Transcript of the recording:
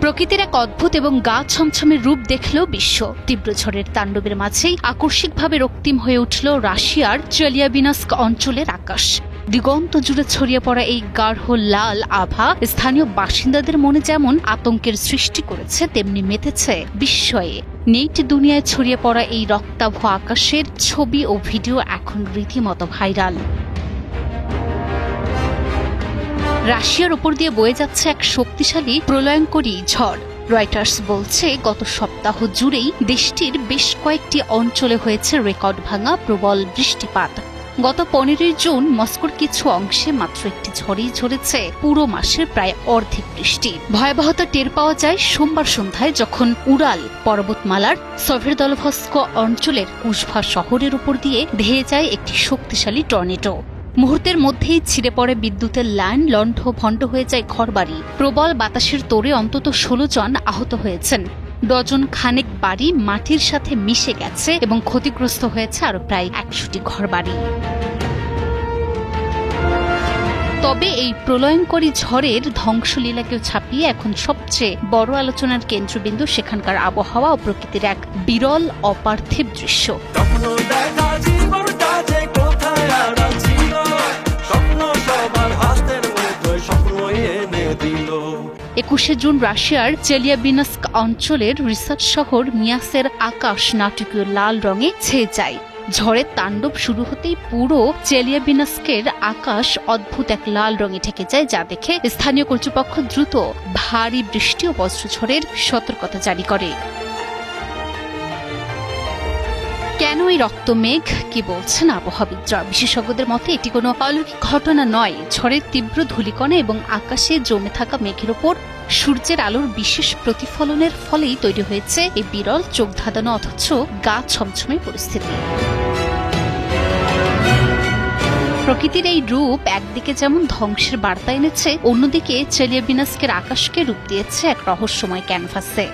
প্রকৃতির এক অদ্ভুত এবং গা ছমছমের রূপ দেখল বিশ্ব। তীব্র ঝড়ের তাণ্ডবের মাঝেই আকস্মিকভাবে রক্তিম হয়ে উঠল রাশিয়ার চেলিয়াবিনস্ক অঞ্চলের আকাশ। দিগন্ত জুড়ে ছড়িয়ে পড়া এই গাঢ় লাল আভা স্থানীয় বাসিন্দাদের মনে যেমন আতঙ্কের সৃষ্টি করেছে, তেমনি মেতেছে বিস্ময়ে। নেট দুনিয়ায় ছড়িয়ে পড়া এই রক্তাভ আকাশের ছবি ও ভিডিও এখন রীতিমতো ভাইরাল। রাশিয়ার উপর দিয়ে বয়ে যাচ্ছে এক শক্তিশালী প্রলয়ঙ্করী ঝড়। রয়টার্স বলছে, গত সপ্তাহ জুড়েই দেশটির বেশ কয়েকটি অঞ্চলে হয়েছে রেকর্ড ভাঙা প্রবল বৃষ্টিপাত। গত 15 জুন মস্কোর কিছু অংশে মাত্র একটি ঝড়েই ঝরেছে পুরো মাসের প্রায় অর্ধেক বৃষ্টি। ভয়াবহতা টের পাওয়া যায় সোমবার সন্ধ্যায়, যখন উরাল পর্বতমালার সেভেরোদলভস্ক অঞ্চলের কুশভা শহরের উপর দিয়ে ধেয়ে যায় একটি শক্তিশালী টর্নেডো। মুহূর্তের মধ্যেই ছিঁড়ে পড়ে বিদ্যুতের লাইন, লণ্ঠভণ্ড হয়ে যায় ঘরবাড়ি। প্রবল বাতাসের তোড়ে অন্তত 16 জন আহত হয়েছেন। ডজন খানেক বাড়ি মাটির সাথে মিশে গেছে এবং ক্ষতিগ্রস্ত হয়েছে আরো প্রায় 100টি ঘরবাড়ি। তবে এই প্রলয়ঙ্করী ঝড়ের ধ্বংসলীলাকেও ছাপিয়ে এখন সবচেয়ে বড় আলোচনার কেন্দ্রবিন্দু সেখানকার আবহাওয়া ও প্রকৃতির এক বিরল অপার্থিব দৃশ্য। 21 জুন রাশিয়ার চেলিয়াবিনস্ক অঞ্চলের রিসার্চ শহর মিয়াসের আকাশ নাটকীয় লাল রঙে ছেয়ে যায়। ঝড়ের তাণ্ডব শুরু হতেই পুরো চেলিয়াবিনস্কের আকাশ অদ্ভুত এক লাল রঙে ঢেকে যায়, যা দেখে স্থানীয় কর্তৃপক্ষ দ্রুত ভারী বৃষ্টি ও বজ্রঝড়ের সতর্কতা জারি করে। কেন এই রক্তমেঘ, কি বলছেন আবহাওয়াবিদরা? বিশেষজ্ঞদের মতে এটি কোনো অলৌকিক ঘটনা নয়। ঝড়ের তীব্র ধূলিকণা এবং আকাশে জমে থাকা মেঘের ওপর সূর্যের আলোর বিশেষ প্রতিফলনের ফলেই তৈরি হয়েছে এই বিরল, চোখ ধাঁধানো অথচ গা ছমছমে পরিস্থিতি। প্রকৃতির এই রূপ একদিকে যেমন ধ্বংসের বার্তা এনেছে, অন্যদিকে চেলিয়াবিনস্কের আকাশকে রূপ দিয়েছে এক রহস্যময় ক্যানভাসে।